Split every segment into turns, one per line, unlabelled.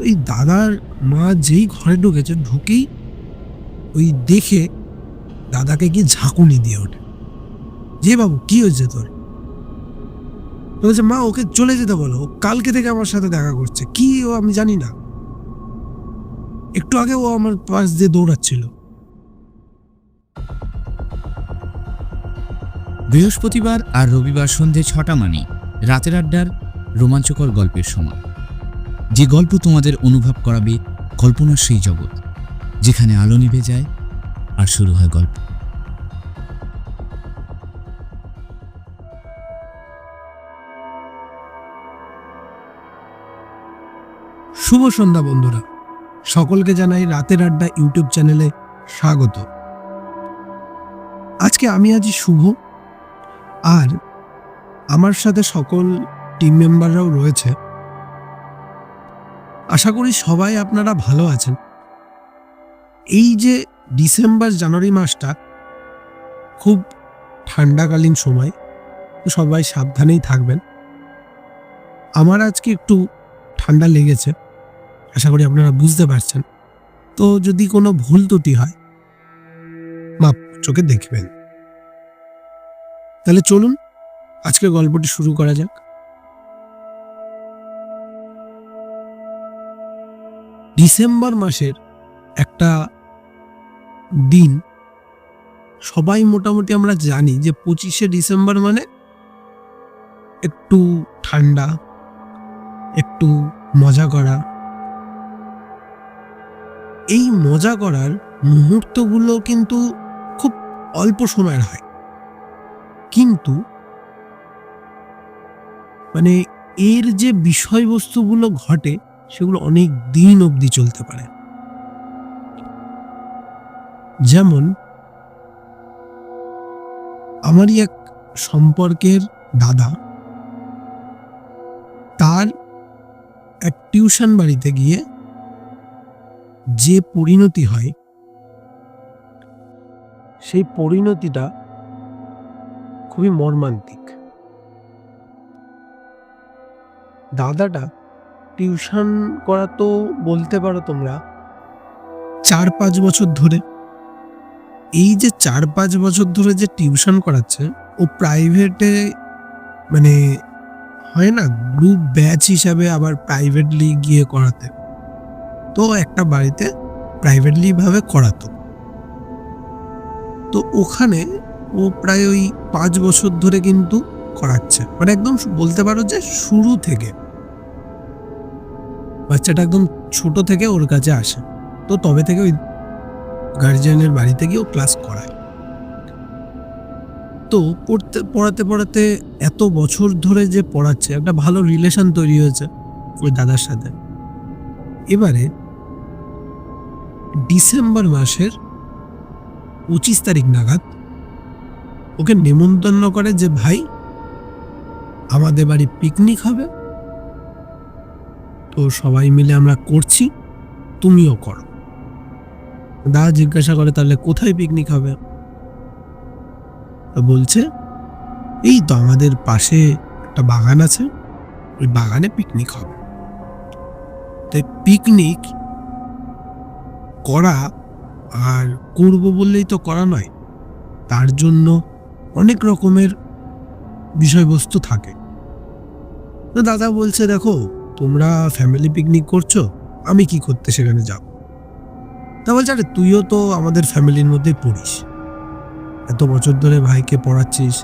ওই দাদার মা যেই ঘরে ঢুকেছে, ঢুকেই ওই দেখে দাদাকে গিয়ে ঝাঁকুনি দিয়ে ওঠে, যে বাবু কি হয়েছে তোর? বলছে মা ওকে চলে যেতে বলো, কালকে থেকে আমার সাথে দেখা করছে। কি ও আমি জানি না, একটু আগে ও আমার পাশ দিয়ে দৌড়াচ্ছিল।
বৃহস্পতিবার আর রবিবার সন্ধে 6টা মানে রাতের আড্ডার রোমাঞ্চকর গল্পের সময়, যে গল্প তোমাদের অনুভব করাবে কল্পনার সেই জগৎ যেখানে আলো নিভে যায় আর শুরু হয় গল্প।
শুভ সন্ধ্যা বন্ধুরা, সকলকে জানাই রাতের আড্ডা ইউটিউব চ্যানেলে স্বাগত। আজকে আমি আছি শুভ, আর আমার সাথে সকল টিম মেম্বাররাও রয়েছে। আশা করি সবাই আপনারা ভালো আছেন। এই যে ডিসেম্বর জানুয়ারি মাসটা খুব ঠান্ডাকালীন সময়, তো সবাই সাবধানেই থাকবেন। আমার আজকে একটু ঠান্ডা লেগেছে, আশা করি আপনারা বুঝতে পারছেন। তো যদি কোনো ভুল ত্রুটি হয় মাপ চোখে দেখবেন। তাহলে চলুন আজকের গল্পটি শুরু করা যাক। ডিসেম্বর মাসের একটা দিন, সবাই মোটামুটি আমরা জানি যে 25শে ডিসেম্বর মানে একটু ঠান্ডা, একটু মজা করা। এই মজা করার মুহূর্তগুলো কিন্তু খুব অল্প সময়ের হয়, কিন্তু মানে এর যে বিষয়বস্তুগুলো ঘটে সেগুলো অনেক দিন অবধি চলতে পারে। যেমন আমারই এক সম্পর্কের দাদা, তার এক টিউশন বাড়িতে গিয়ে যে পরিণতি হয়, সেই পরিণতিটা খুবই মর্মান্তিক। দাদাটা টিউশন করা তো বলতে পারো তোমরা 4-5 বছর ধরে। এই যে 4-5 বছর ধরে যে টিউশন করাচ্ছে, ও প্রাইভেটে মানে হয় না গ্রুপ ব্যাচ হিসাবে আবার প্রাইভেটলি গিয়ে করাতে, তো একটা বাড়িতে প্রাইভেটলি ভাবে করাতো। তো ওখানে ও প্রায় ওই 5 বছর ধরে কিন্তু করাচ্ছে, মানে একদম বলতে পারো যে শুরু থেকে। বাচ্চাটা একদম ছোট থেকে ওর কাছে আসে, তো তবে থেকে ওই গার্জিয়ানের বাড়িতে গিয়ে ও ক্লাস করায়। তো পড়াতে পড়াতে এত বছর ধরে যে পড়াচ্ছে, একটা ভালো রিলেশন তৈরি হয়েছে ওই দাদার সাথে। এবারে ডিসেম্বর মাসের 25 তারিখ নাগাদ ওকে নেমন্তন্ন করে যে ভাই আমাদের বাড়ি পিকনিক হবে, তো সবাই মিলে আমরা করছি, তুমিও করো। দাদা জিজ্ঞাসা করে তাহলে কোথায় পিকনিক হবে? বলছে এই তো আমাদের পাশে একটা বাগান আছে, ওই বাগানে পিকনিক হবে। তাই পিকনিক করা আর করব বললেই তো করা নয়, তার জন্য অনেক রকমের বিষয়বস্তু থাকে। তো দাদা বলছে দেখো তোমরা ফ্যামিলি পিকনিক করছো, আমি কি করতে সেখানে যাব? তা বলছে আরে তুইও তো আমাদের ফ্যামিলির মধ্যে পড়িস, এত বছর ধরে ভাইকে পড়াচ্ছিস,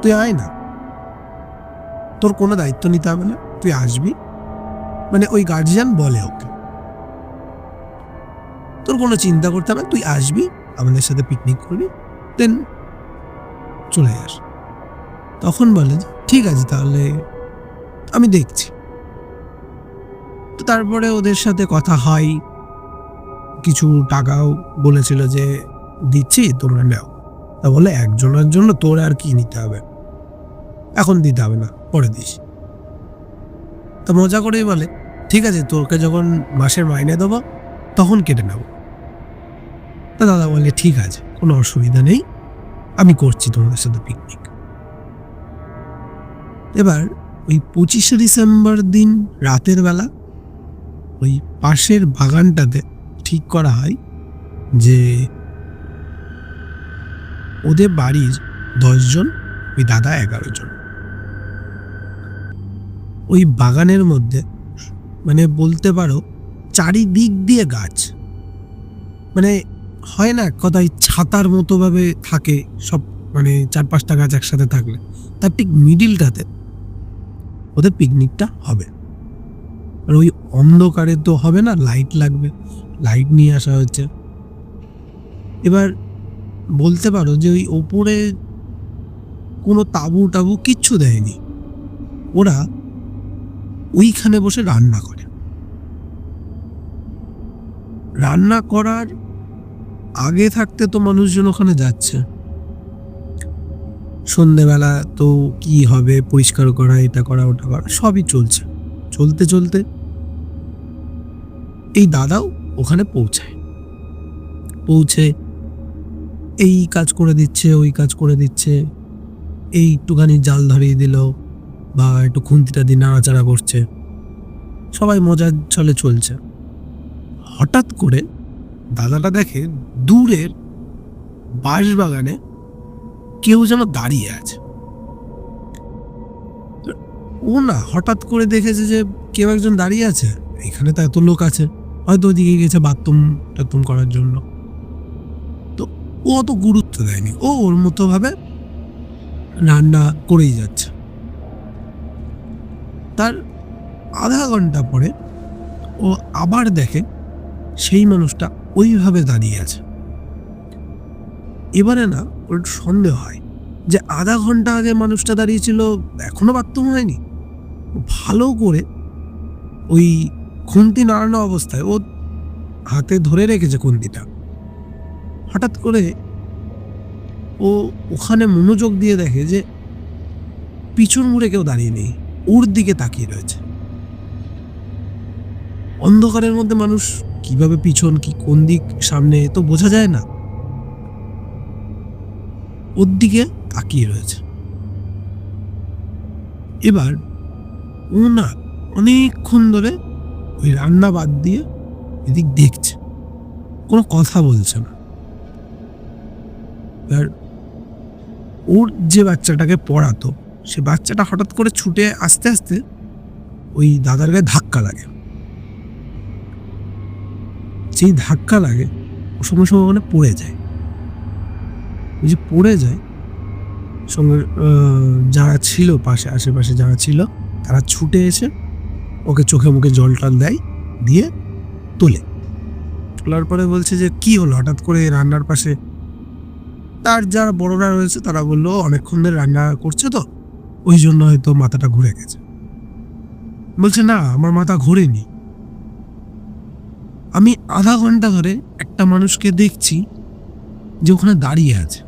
তুই আয় না, তোর কোনো দায়িত্ব নিতে হবে না, তুই আসবি। মানে ওই গার্জিয়ান বলে ওকে তোর কোনো চিন্তা করতে হবে, তুই আসবি, আমাদের সাথে পিকনিক করবি, দেন চলে যাস। তখন বলে ঠিক আছে তাহলে আমি দেখছি। তো তারপরে ওদের সাথে কথা হয়, কিছু টাকাও বলেছিল যে দিচ্ছি তোমরা নাও। তা বলে একজনের জন্য তোর আর কি নিতে হবে, এখন দিতে হবে না, পরে দিস। তা মজা করেই বলে ঠিক আছে তোকে যখন মাসের মাইনে দেবো তখন কেটে নেব। তা দাদা বলে ঠিক আছে কোনো অসুবিধা নেই, আমি করছি তোমাদের সাথে পিকনিক। এবার ওই 25শে ডিসেম্বর দিন রাতের বেলা ওই পাশের বাগানটাতে ঠিক করা হয় যে ওদের বাড়ির 10 জন, ওই দাদা 11 জন। ওই বাগানের মধ্যে মানে বলতে পারো চারিদিক দিয়ে গাছ, মানে হয় না কথায় ছাতার মতো ভাবে থাকে সব, মানে 4-5টা গাছ একসাথে থাকলে তার ঠিক মিডিলটাতে ওদের পিকনিকটা হবে। আর ওই অন্ধকারে তো হবে না, লাইট লাগবে, লাইট নিয়ে আসা হচ্ছে। এবার বলতে পারো যে ওই ওপরে কোনো তাঁবু টাবু কিচ্ছু দেয়নি, ওরা ওইখানে বসে রান্না করে। রান্না করার আগে থাকতে তো মানুষজন ওখানে যাচ্ছে, সন্ধেবেলা তো কি হবে, পরিষ্কার করা, এটা করা ওটা করা সবই চলছে। চলতে চলতে এই দাদাও ওখানে পৌঁছে এই কাজ করে দিচ্ছে, ওই কাজ করে দিচ্ছে, এই একটুখানি জাল ধরিয়ে দিল বা একটু খুন্তিটা দিয়ে নাড়াচাড়া করছে, সবাই মজার ছলে চলছে। হঠাৎ করে দাদাটা দেখে দূরের বাঁশবাগানে কেউ যেন দাঁড়িয়ে আছে। ও না হঠাৎ করে দেখেছে যে কেউ একজন দাঁড়িয়ে আছে, এখানে তো এত লোক আছে, হয়তো ওদিকে গেছে বাথরুম করার জন্য। তো ও অত গুরুত্ব দেয়নি, ও ওর মতো ভাবে রান্না করেই যাচ্ছে। তার আধা ঘন্টা পরে ও আবার দেখে সেই মানুষটা ওইভাবে দাঁড়িয়ে আছে। এবারে না ওর একটু সন্দেহ হয় যে আধা ঘন্টা আগে মানুষটা দাঁড়িয়েছিল, এখনো বাথরুম হয়নি। ভালো করে ওই খুন্তি নাড়ানো অবস্থায় ও হাতে ধরে রেখেছে খুন্তিটা। হঠাৎ করে ও ওখানে মনোযোগ দিয়ে দেখে যে পিছন মুড়ে কেউ দাঁড়িয়ে নেই, ওর দিকে তাকিয়ে রয়েছে। অন্ধকারের মধ্যে মানুষ কিভাবে পিছন কি কোন দিক সামনে তো বোঝা যায় না, ওর দিকে তাকিয়ে রয়েছে। এবার ও না অনেকক্ষণ ধরে ওই রান্না বাদ দিয়ে এদিক দেখছে, কোনো কথা বলছে না। এবার ওর যে বাচ্চাটাকে পড়াতো সে বাচ্চাটা হঠাৎ করে ছুটে আস্তে আস্তে ওই দাদার গায়ে ধাক্কা লাগে। যেই ধাক্কা লাগে ও সঙ্গে সঙ্গে ওখানে পড়ে যায়। ওই যে পড়ে যায়, সঙ্গে যারা ছিল পাশে আশেপাশে যারা ছিল তারা ছুটে এসে ওকে চোখে মুখে জল টল দেয়, দিয়ে তোলার পরে বলছে যে কি হলো হঠাৎ করে রান্নার পাশে। তার যারা বড়রা রয়েছে তারা বললো অনেকক্ষণ ধরে রান্না করছে তো ওই জন্য হয়তো মাথাটা ঘুরে গেছে। বলছে না, আমার মাথা ঘোরেনি, আমি আধা ঘন্টা ধরে একটা মানুষকে দেখছি যে ওখানে দাঁড়িয়ে আছে।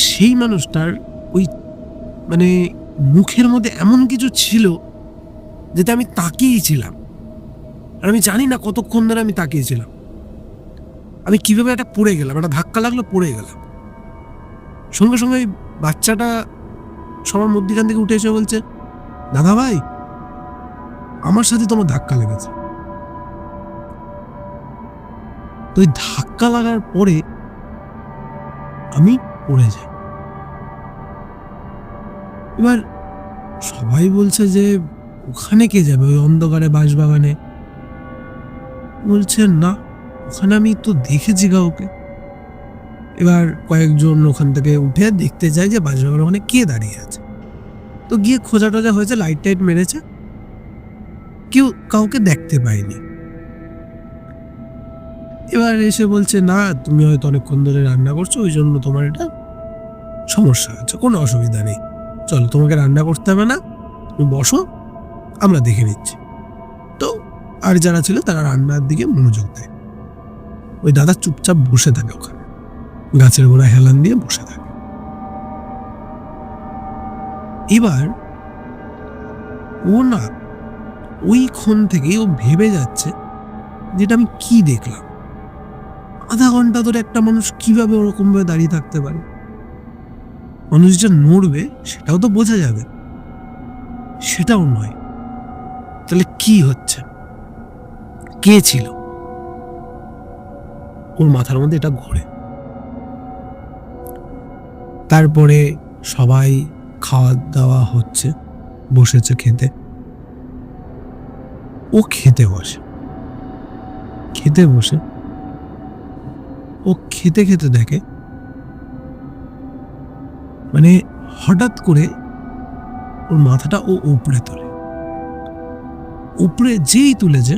সেই মানুষটার ওই মানে মুখের মধ্যে এমন কিছু ছিল যেটা আমি তাকিয়েছিলাম, আর আমি জানি না কতক্ষণ ধরে আমি তাকিয়েছিলাম। আমি কিভাবে একটা পড়ে গেলাম, একটা ধাক্কা লাগলো, পড়ে গেলাম। সঙ্গে সঙ্গে ওই বাচ্চাটা সবার মধ্যখান থেকে উঠে এসে বলছে, দাদা ভাই আমার সাথে তোমার ধাক্কা লেগেছে। তো ওই ধাক্কা লাগার পরে আমি পড়ে যাই। এবার সবাই বলছে যে ওখানে কে যাবে ওই অন্ধকারে বাঁশবাগানে? বলছে না, ওখানে আমি তো দেখেছি কাউকে। এবার কয়েকজন ওখান থেকে উঠে দেখতে যায় যে বাঁশবাগানের ওখানে কে দাঁড়িয়ে আছে। তো গিয়ে খোঁজা টোজা হয়েছে, লাইট টাইট মেরেছে, কেউ কাউকে দেখতে পায়নি। এবার এসে বলছে না, তুমি হয়তো অনেকক্ষণ ধরে রান্না করছো ওই জন্য তোমার এটা সমস্যা হচ্ছে, কোনো অসুবিধা নেই, চলো তোমাকে রান্না করতে হবে না, তুমি বসো, আমরা দেখে নিচ্ছি। তো আর যারা ছিল তারা রান্নার দিকে মনোযোগ দেয়। ওই দাদা চুপচাপ বসে থাকে ওখানে, গাছের গোড়ায় হেলান দিয়ে বসে থাকে। এবার ও না ওইক্ষণ থেকে ও ভেবে যাচ্ছে যেটা আমি কি দেখলাম, আধা ঘন্টা ধরে একটা মানুষ কিভাবে ওরকম ভাবে দাঁড়িয়ে থাকতে পারে? মানুষ যে নড়বে সেটাও তো বোঝা যাবে, সেটাও নয়। তাহলে কি হচ্ছে, কে ছিল? ওর মাথার মধ্যে এটা ঘোরে। তারপরে সবাই খাওয়া দাওয়া হচ্ছে, বসেছে খেতে। ও খেতে বসে ও খেতে খেতে দেখে মানে হঠাৎ করে ওর মাথাটা ও উপরে তোলে। উপরে যেই তুলেছে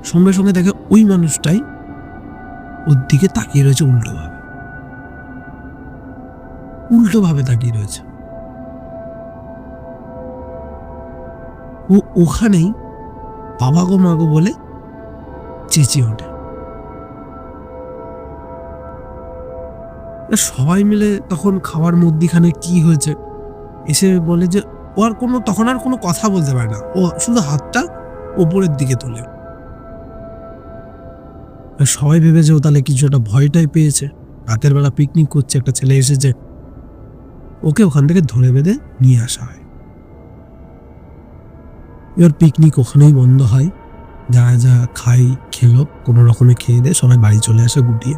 সঙ্গে সঙ্গে দেখে ওই মানুষটাই ওর দিকে তাকিয়ে রয়েছে, উল্টোভাবে তাকিয়ে রয়েছে। ও ওখানেই বাবা গো মা গো বলে চেঁচিয়ে ওঠে। সবাই মিলে তখন খাওয়ার মধ্যিখানে কি হয়েছে এসে বলে যে ও আর তখন আর কোনো কথা বলতে পারে না, ও শুধু হাতটা ওপরের দিকে তোলে। সবাই ভেবেছে ও তাহলে কিছু একটা ভয়টাই পেয়েছে, রাতের বেলা পিকনিক করছে, একটা ছেলে এসেছে। ওকে ওখান থেকে ধরে বেঁধে নিয়ে আসা হয়। এবার পিকনিক ওখানেই বন্ধ হয়। যারা যা খেলো, কোনো রকমে খেয়ে দিয়ে সবাই বাড়ি চলে আসে গুটিয়ে।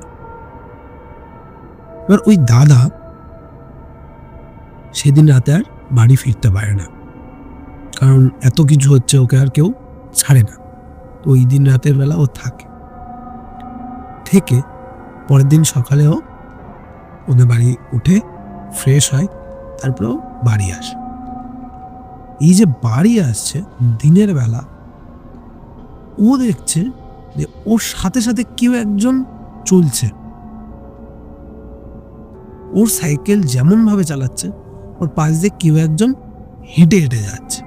এবার ওই দাদা সেদিন রাতে আর বাড়ি ফিরতে পারে না, কারণ এত কিছু হচ্ছে, ওকে আর কেউ ছাড়ে না। তো ওই দিন রাতের বেলা ও থেকে পরের দিন সকালেও ওদের বাড়ি উঠে ফ্রেশ হয়, তারপরেও বাড়ি আসে। এই যে বাড়ি আসছে দিনের বেলা, ও দেখছে যে ওর সাথে সাথে কেউ একজন চলছে। ওর সাইকেল যেমন ভাবে চালাচ্ছে, ওর পাশ দিয়ে কেউ একজন হেঁটে হেঁটে যাচ্ছে।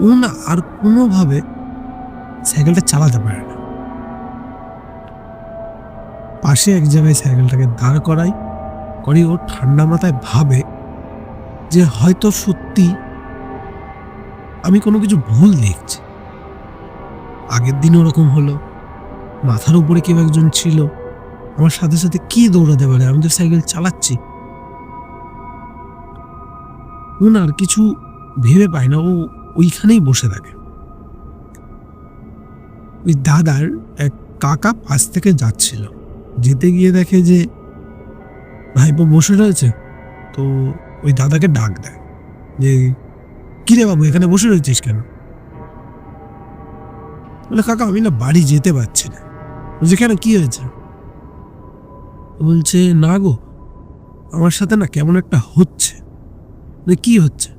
ও না আর কোনোভাবে সাইকেলটা চালাতে পারে না। পাশে এক জায়গায় সাইকেলটাকে দাঁড় করি ও ঠান্ডা মাথায় ভাবে যে হয়তো সত্যি আমি কোনো কিছু ভুল দেখছি। আগের দিন ওরকম হলো, মাথার উপরে কেউ একজন ছিল, আমার সাথে সাথে কি দৌড়াতে পারে, আমি তো সাইকেল চালাচ্ছি। ও না আর কিছু ভেবে পায় না, ও ওইখানেই বসে থাকে। ওই দাদার এক কাকা পাশ থেকে যাচ্ছিল, যেতে গিয়ে দেখে যে ভাইপো বসে রয়েছে। তো ওই দাদাকে ডাক দেয় যে কিরে বাবু, এখানে বসে রয়েছিস কেন? বলে কাকা আমি না বাড়ি যেতে পারছি না। বলছে কেন, কি হয়েছে? বলছে না গো, আমার সাথে না কেমন একটা হচ্ছে। কি হচ্ছে,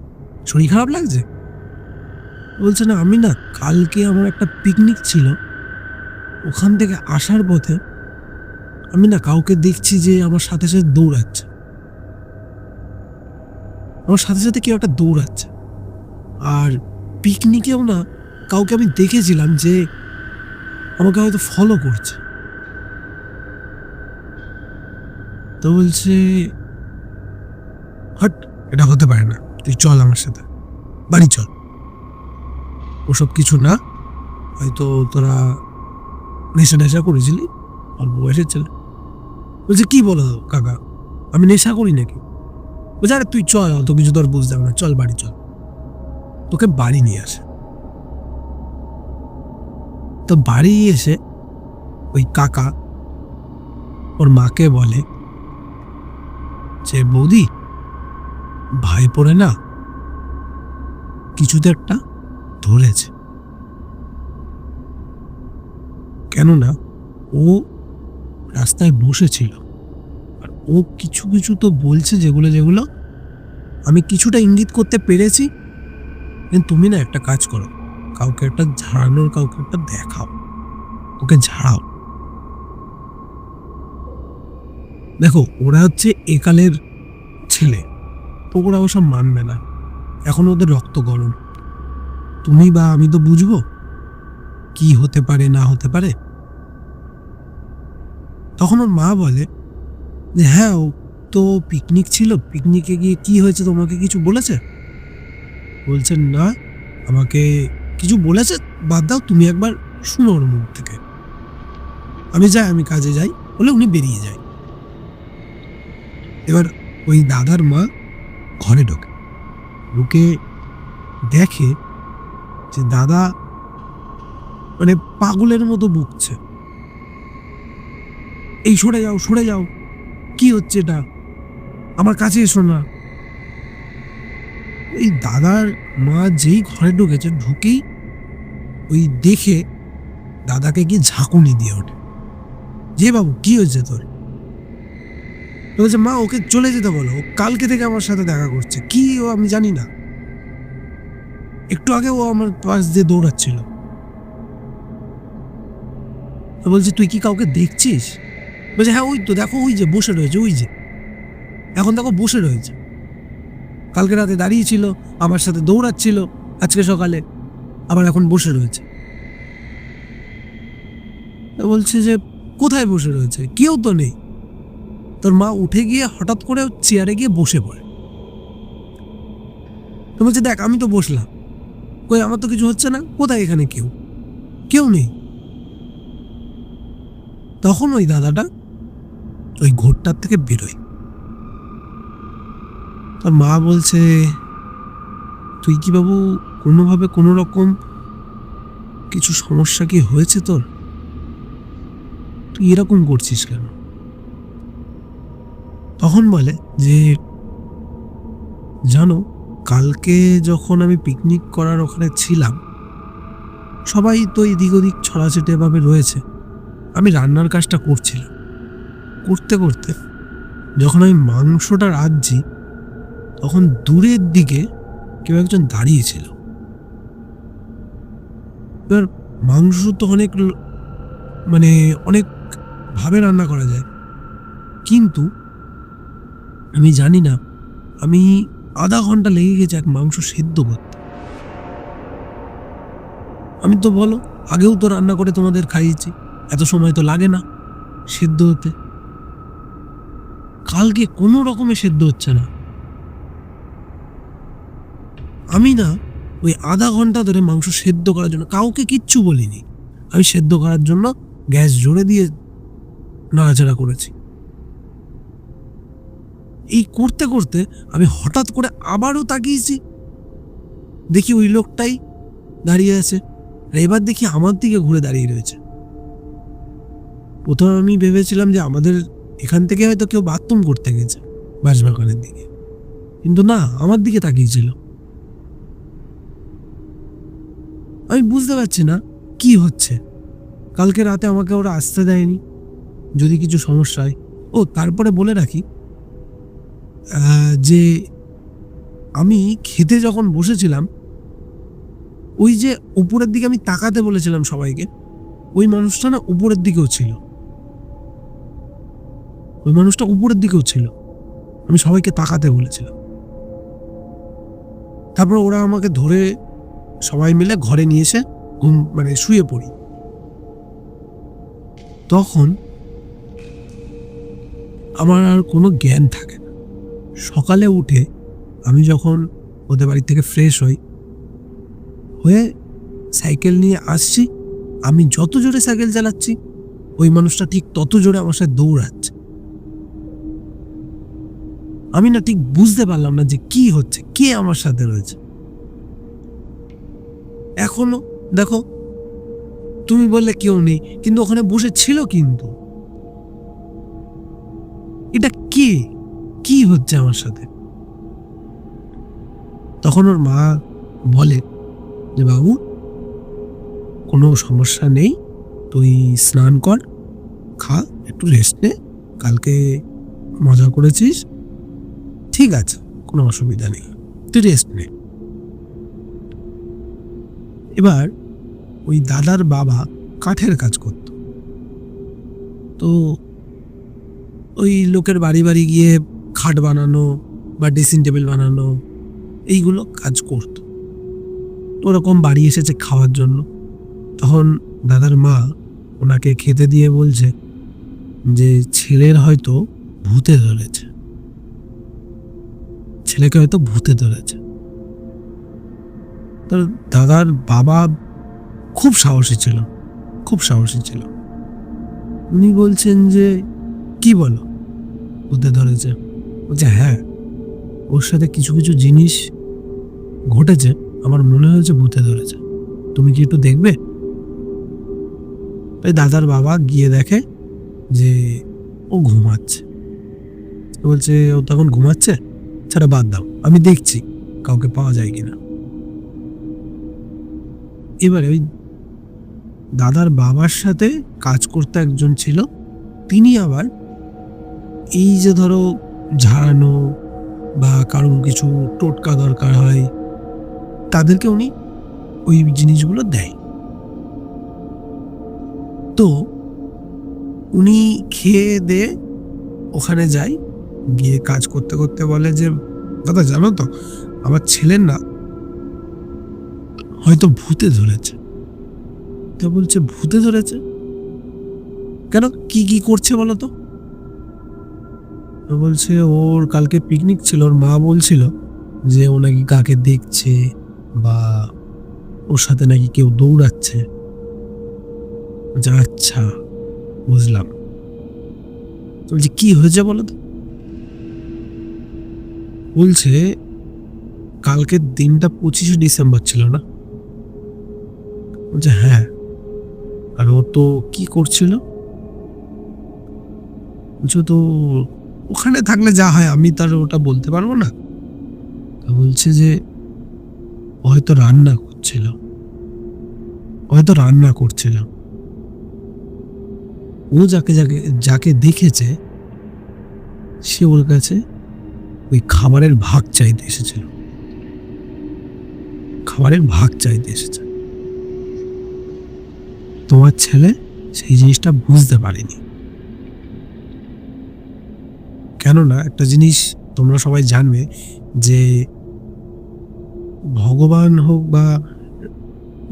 শরীর খারাপ লাগছে? বলছে না, আমি না কালকে আমার একটা পিকনিক ছিল, ওখান থেকে আসার পথে আমি না কাউকে দেখছি যে আমার সাথে সাথে দৌড়াচ্ছে, আমার সাথে সাথে কেউ একটা দৌড়াচ্ছে। আর পিকনিকেও না কাউকে আমি দেখেছিলাম যে আমাকে হয়তো ফলো করছে। তো বলছে হট, এটা হতে পারে না, তুই চল আমার সাথে, বাড়ি চল। ওসব কিছু না, হয়তো তোরা নেশা করেছিলি, অল্প বয়সের ছেলে। বলছে কি বলো কাকা, আমি নেশা করি নাকি? বলছে আরে তুই চল, অত কিছু তোর বুঝতে হবে না, চল বাড়ি চল। তোকে বাড়ি নিয়ে আসে। তো বাড়ি এসে ওই কাকা ওর মাকে বলে যে বৌদি, ভাই পড়ে না কিছুতে একটা ধরেছে। কেননা ও রাস্তায় বসেছিল, আর ও কিছু কিছু তো বলছে যেগুলো আমি কিছুটা ইঙ্গিত করতে পেরেছি। কিন্তু তুমি না একটা কাজ করো, কাউকে একটা দেখাও, ওকে ঝাড়াও। দেখো ওরা হচ্ছে একালের ছেলে, তো ওরা ওসব মানবে না, এখন ওদের রক্ত গরম। তুমি বা আমি তো বুঝবো কি হতে পারে না হতে পারে। তখন ওর মা বলে যে হ্যাঁ, ও তো পিকনিক ছিল, পিকনিকে গিয়ে কি হয়েছে তোমাকে কিছু বলেছে? বলছেন না, আমাকে কিছু বলেছে বাদ দাও, তুমি একবার শুনো ওর মুখ থেকে। আমি কাজে যাই বলে উনি বেরিয়ে যায়। এবার ওই দাদার মা ঘরে ঢোকে, ঢুকে দেখে যে দাদা মানে পাগলের মতো বকছে, এই সরে যাও সরে যাও, কি হচ্ছে এটা, আমার কাছে এসো না। এই দাদার মা যেই ঘরে ঢুকেছে, ঢুকেই ওই দেখে দাদাকে গিয়ে ঝাঁকুনি দিয়ে ওঠে, যে বাবু কি হয়েছে তোর? তো বলছে মা ওকে চলে যেতে বলো, ও কালকে থেকে আমার সাথে দেখা করছে, কি ও আমি জানি না, একটু আগে ও আমার পাশ দিয়ে দৌড়াচ্ছিল। তো বলছে তুই কি কাউকে দেখছিস? বলছে হ্যাঁ ওই তো দেখো, ওই যে বসে রয়েছে, ওই যে এখন দেখো বসে রয়েছে, কালকে রাতে দাঁড়িয়েছিল আমার সাথে দৌড়াচ্ছিল, আজকে সকালে আবার এখন বসে রয়েছে। তো বলছে যে কোথায় বসে রয়েছে? কেউ তো নেই। তোর মা উঠে গিয়ে হঠাৎ করে চেয়ারে গিয়ে বসে পড়ে। তো বলছে দেখ আমি তো বসলাম, কই আমার তো কিছু হচ্ছে না, কোথায় এখানে কেউ? কেউ নেই। তখন ওই দাদাটা ওই ঘরটার থেকে বেরোয়। তোর মা বলছে তুই কি বাবু কোনোভাবে কোনো রকম কিছু সমস্যা কি হয়েছে তোর? তুই এরকম করছিস কেন? তখন বলে যে জানো, কালকে যখন আমি পিকনিক করার ওখানে ছিলাম, সবাই তো এদিক ওদিক ছড়াছড়ি ভাবে রয়েছে, আমি রান্নার কাজটা করছিলাম, করতে করতে যখন আমি মাংসটা রাঁধছি, তখন দূরের দিকে কেউ একজন দাঁড়িয়েছিল। এবার মাংস তো মানে অনেক ভাবে রান্না করা যায়, কিন্তু আমি জানি না, আমি আধা ঘন্টা লেগে গেছে এক মাংস সেদ্ধ করতে। আমি তো বলো আগেও তো রান্না করে তোমাদের খাইয়েছি, এত সময় তো লাগে না সেদ্ধ হতে, কালকে কোনো রকমে সেদ্ধ হচ্ছে না। আমি না ওই আধা ঘন্টা ধরে মাংস সেদ্ধ করার জন্য কাউকে কিচ্ছু বলিনি, আমি সেদ্ধ করার জন্য গ্যাস জোরে দিয়ে নাড়াচাড়া করেছি। এই করতে করতে আমি হঠাৎ করে আবারও তাকিয়েছি, দেখি ওই লোকটাই দাঁড়িয়ে আছে, আর এবার দেখি আমার দিকে ঘুরে দাঁড়িয়ে রয়েছে। প্রথমে আমি ভেবেছিলাম যে আমাদের এখান থেকে হয়তো কেউ বাথরুম করতে গেছে বাঁশবাগানের দিকে, কিন্তু না, আমার দিকে তাকিয়েছিল। আমি বুঝতে পারছি না কি হচ্ছে। কালকে রাতে আমাকে ওরা আসতে দেয়নি, যদি কিছু সমস্যা হয়। ও তারপরে বলে রাখি যে আমি খেতে যখন বসেছিলাম, ওই যে উপরের দিকে আমি তাকাতে বলেছিলাম সবাইকে, ওই মানুষটা না উপরের দিকেও ছিল, ওই মানুষটা উপরের দিকেও ছিল, আমি সবাইকে তাকাতে বলেছিলাম। তারপর ওরা আমাকে ধরে সবাই মিলে ঘরে নিয়ে এসে মানে শুয়ে পড়ি। তখন আমার আর কোনো জ্ঞান থাকে না। সকালে উঠে আমি যখন ওদের বাড়ি থেকে ফ্রেশ হয়ে সাইকেল নিয়ে আসছি, আমি যত জোরে সাইকেল চালাচ্ছি, ওই মানুষটা ঠিক তত জোরে আমার সাথে দৌড়াচ্ছে। আমি না ঠিক বুঝতে পারলাম না যে কি হচ্ছে, কে আমার সাথে রয়েছে। এখনো দেখো, তুমি বললে কেউ নেই, কিন্তু ওখানে বসে ছিল, কিন্তু এটা কি হচ্ছে আমার সাথে? তখন ওর মা বলে যে বাবু কোনো সমস্যা নেই, তুই স্নান কর, খা, একটু রেস্ট নে, কালকে মজা করেছিস, ঠিক আছে, কোনো অসুবিধা নেই, তুই রেস্ট নে। এবার ওই দাদার বাবা কাঠের কাজ করত, তো ওই লোকের বাড়ি বাড়ি গিয়ে খাট বানানো বা ড্রেসিং টেবিল বানানো এইগুলো কাজ করত। ওরকম বাড়ি এসেছে খাওয়ার জন্য, তখন দাদার মা ওনাকে খেতে দিয়ে বলছে যে ছেলের হয়তো ভূতে ধরেছে, ছেলেকে হয়তো ভূতে ধরেছে। তো দাদার বাবা খুব সাহসী ছিল, উনি বলছেন যে কি বলো, ভূতে ধরেছে? বলছে হ্যাঁ, ওর সাথে কিছু কিছু জিনিস ঘটেছে আমার মনে হয়েছে ভূতে ধরেছে, তুমি কি একটু দেখবে? তাই দাদার বাবা গিয়ে দেখে যে ও ঘুমাচ্ছে। বলছে ও তখন ঘুমাচ্ছে, ছাড়া বাদ দাও, আমি দেখছি কাউকে পাওয়া যায় কিনা। এবারে ওই দাদার বাবার সাথে কাজ করতে একজন ছিল, তিনি আবার এই যে ধরো ঝাড়ানো বা কারোর কিছু টোটকা দরকার হয়, তাদেরকে উনি ওই জিনিসগুলো দেয়। তো উনি খেয়ে দিয়ে ওখানে যায়, গিয়ে কাজ করতে করতে বলে যে দাদা জানো তো আমার ছেলের না হয়তো ভূতে ধরেছে। তো বলছে ভূতে ধরেছে কেন, কি কি করছে বলো তো? তো বলছে ওর কালকে পিকনিক ছিল, ওর মা বলছিল যে ও নাকি কাকে দেখছে বা ওর সাথে নাকি কেউ দৌড়াচ্ছে। আচ্ছা বুঝলাম। তো বলছে কি হয়েছে বলো তো? বলছে কালকের দিনটা 25শে ডিসেম্বর ছিল না? বলছে হ্যাঁ। আর ও তো কি করছিল? বলছে তো ওখানে থাকলে যা হয় আমি তার ওটা বলতে পারবো না। তা বলছে যে হয়তো রান্না করছিল। ও যাকে যাকে যাকে দেখেছে সে ওর কাছে ওই খাবারের ভাগ চাইতে এসেছিল, তোমার ছেলে সেই জিনিসটা বুঝতে পারেনি। কেননা একটা জিনিস তোমরা সবাই জানবে যে ভগবান হোক বা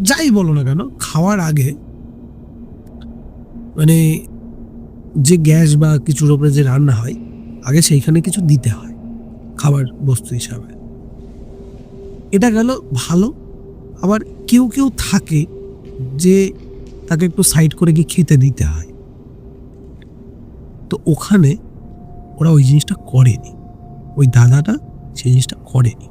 যাই বলো না কেন, খাওয়ার আগে মানে যে গ্যাস বা কিছুর উপরে যে রান্না হয় আগে সেইখানে কিছু দিতে হয় খাবার বস্তু হিসাবে। এটা গেল ভালো। আবার কেউ কেউ থাকে যে তাকে একটু সাইড করে গিয়ে খেতে দিতে হয়, তো ওখানে ওরা ওই জিনিসটা করেনি, ওই দাদাটা সেই জিনিসটা করেনি।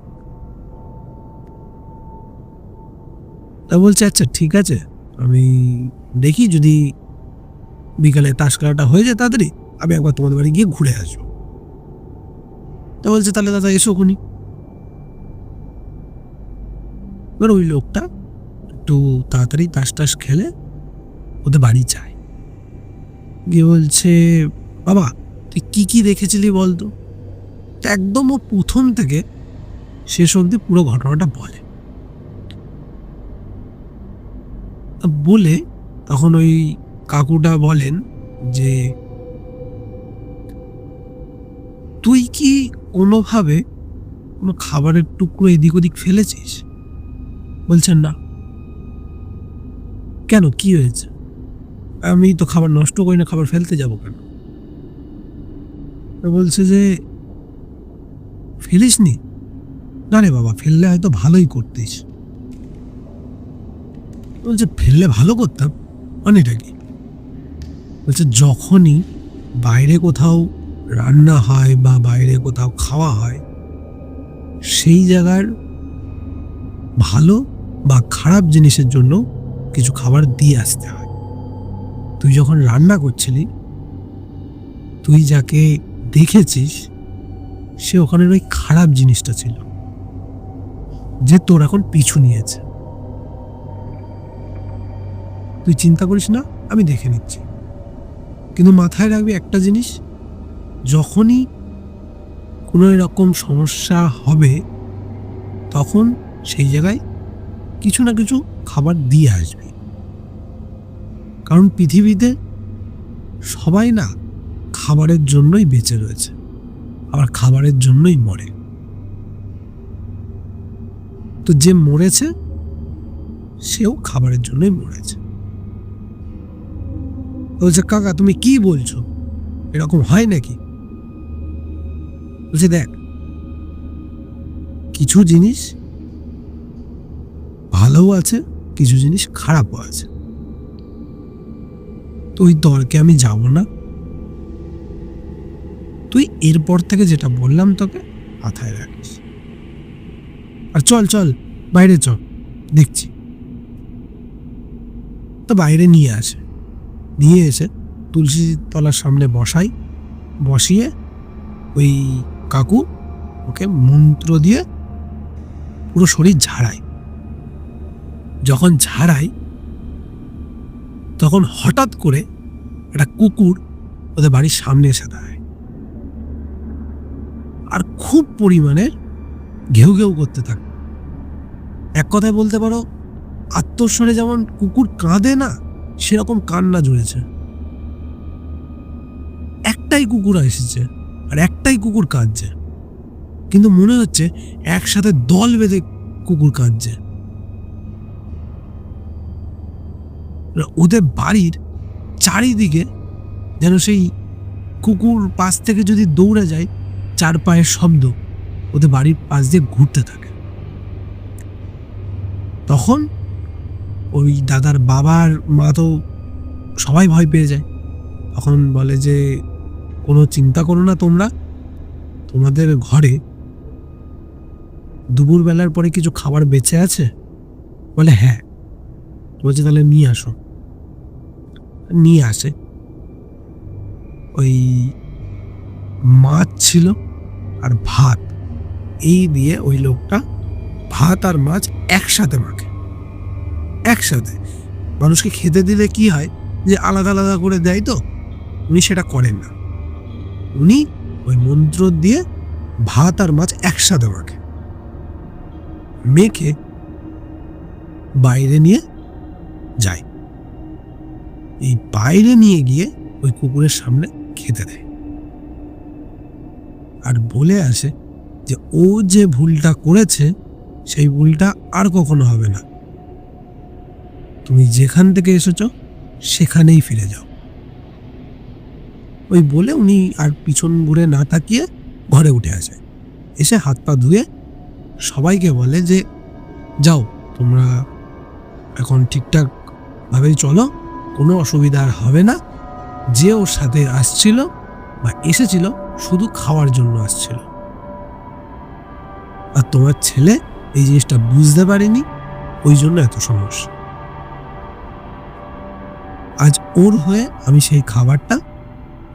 তা বলছে আচ্ছা ঠিক আছে, আমি দেখি যদি বিকালে তাস খেলাটা হয়ে যায় তাড়াতাড়ি, আমি একবার তোমাদের বাড়ি গিয়ে ঘুরে আসবো। তা বলছে তাহলে দাদা এসো খুনি। এবার ওই লোকটা একটু তাড়াতাড়ি তাস খেলে ওদের বাড়ি যায়, গিয়ে বলছে বাবা তুই কি কি দেখেছিলি বলতো? একদম ও প্রথম থেকে শেষ অবধি পুরো ঘটনাটা বলে তখন ওই কাকুটা বলেন যে তুই কি কোনোভাবে কোনো খাবারের টুকরো এদিক ওদিক ফেলেছিস? বলছেন না। কেন, কি হয়েছে? আমি তো খাবার নষ্ট করি না, খাবার ফেলতে যাব কেন? বলছে যে ফেলিসনি? না রে বাবা, ফেললে হয়তো ভালোই করতিস। বলছে ফেললে ভালো করতাম মানেটা কি? বলছে যখনই বাইরে কোথাও রান্না হয় বা বাইরে কোথাও খাওয়া হয় সেই জায়গার ভালো বা খারাপ জিনিসের জন্য কিছু খাবার দিয়ে আসতে হয়। তুই যখন রান্না করছিলি তুই যাকে দেখেছিস সে ওখানের ওই খারাপ জিনিসটা ছিল যে তোর এখন পিছু নিয়েছে। তুই চিন্তা করিস না, আমি দেখে নিচ্ছি। কিন্তু মাথায় রাখবি একটা জিনিস, যখনই কোনো এরকম সমস্যা হবে তখন সেই জায়গায় কিছু না কিছু খাবার দিয়ে আসবি। কারণ পৃথিবীতে সবাই না খাবারের জন্যই বেঁচে রয়েছে, আবার খাবারের জন্যই মরে। তো যে মরেছে সেও খাবারের জন্যই মরেছে। বলছে কাকা তুমি কি বলছো, এরকম হয় নাকি? বলছে দেখ, কিছু জিনিস ভালোও আছে, কিছু জিনিস খারাপও আছে। তো ওই তর্কে আমি যাব না। তুই এরপর থেকে যেটা বললাম তোকে মাথায় রাখিস। আর চল চল বাইরে চল, দেখছি। তো বাইরে নিয়ে এসে তুলসী তলার সামনে বসিয়ে ওই কাকু ওকে মন্ত্র দিয়ে পুরো শরীর ঝাড়ায়। যখন ঝাড়ায় তখন হঠাৎ করে একটা কুকুর ওদের বাড়ির সামনে এসে দাঁড়ায় আর খুব পরিমাণের ঘেউ ঘেউ করতে থাকে। এক কথায় বলতে পারো আত্মস্বরে যেমন কুকুর কাঁদে না, সেরকম কান্না জুড়েছে। একটাই কুকুর এসেছে আর একটাই কুকুর কাঁদছে, কিন্তু মনে হচ্ছে একসাথে দল বেঁধে কুকুর কাঁদছে। ওদের বাড়ির চারিদিকে যেন সেই কুকুর পাশ থেকে যদি দৌড়ে যায়, চার পায়ের শব্দ ওদের বাড়ির পাশ দিয়ে ঘুরতে থাকে। তখন ওই দাদার বাবার মা তো সবাই ভয় পেয়ে যায়। তখন বলে যে কোনো চিন্তা করো না তোমরা, তোমাদের ঘরে দুপুরবেলার পরে কিছু খাবার বেঁচে আছে? বলে হ্যাঁ। বলছে তাহলে নিয়ে আসো। নিয়ে আসে। ওই মাছ ছিল আর ভাত, এই দিয়ে ওই লোকটা ভাত আর মাছ একসাথে মাখে। একসাথে মানুষকে খেতে দিলে কি হয় যে আলাদা আলাদা করে দেয়, তো উনি সেটা করেন না। উনি ওই মন্ত্র দিয়ে ভাত আর মাছ একসাথে মেখে বাইরে নিয়ে যায়। এই বাইরে নিয়ে গিয়ে ওই কুকুরের সামনে খেতে দেয় আর বলে আসে যে ও যে ভুলটা করেছে সেই ভুলটা আর কখনো হবে না। তুমি যেখান থেকে এসেছো সেখানেই ফিরে যাও। ওই বলে উনি আর পিছন ঘুরে না তাকিয়ে ঘরে উঠে আসে। এসে হাত পা ধুয়ে সবাইকে বলে যে যাও, তোমরা এখন ঠিকঠাক ভাবেই চলো, কোনো অসুবিধা আর হবে না। যে ওর সাথে আসছিল বা এসেছিল শুধু খাওয়ার জন্য আসছিল, আর তোমার ছেলে এই জিনিসটা বুঝতে পারেনি, ওই জন্য এত সমস্যা। আজ ওর হয়ে আমি সেই খাবারটা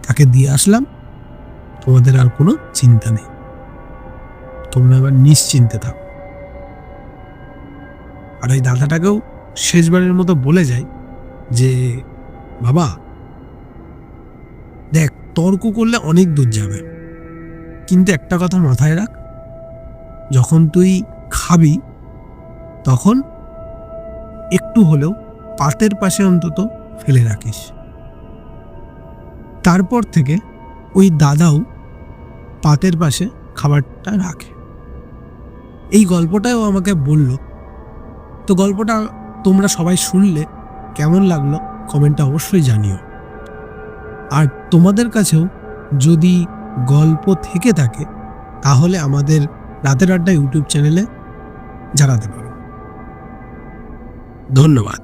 তাকে দিয়ে আসলাম। তোমাদের আর কোনো চিন্তা নেই, তোমরা এবার নিশ্চিন্তে থাকো। আর ওই দাদাটাকেও শেষবারের মতো বলে যায় যে বাবা দেখ, তর্ক করলে অনেক দূর যাবে, কিন্তু একটা কথা মাথায় রাখ, যখন তুই খাবি তখন একটু হলেও পাতের পাশে অন্তত ফেলে রাখিস। তারপর থেকে ওই দাদাও পাতের পাশে খাবারটা রাখে। এই গল্পটাও আমাকে বলল। তো গল্পটা তোমরা সবাই শুনলে কেমন লাগলো কমেন্টে অবশ্যই জানিও। আর তোমাদের কাছেও যদি গল্প থেকে থাকে তাহলে আমাদের রাতের আড্ডা ইউটিউব চ্যানেলে জানাতে পারো। ধন্যবাদ।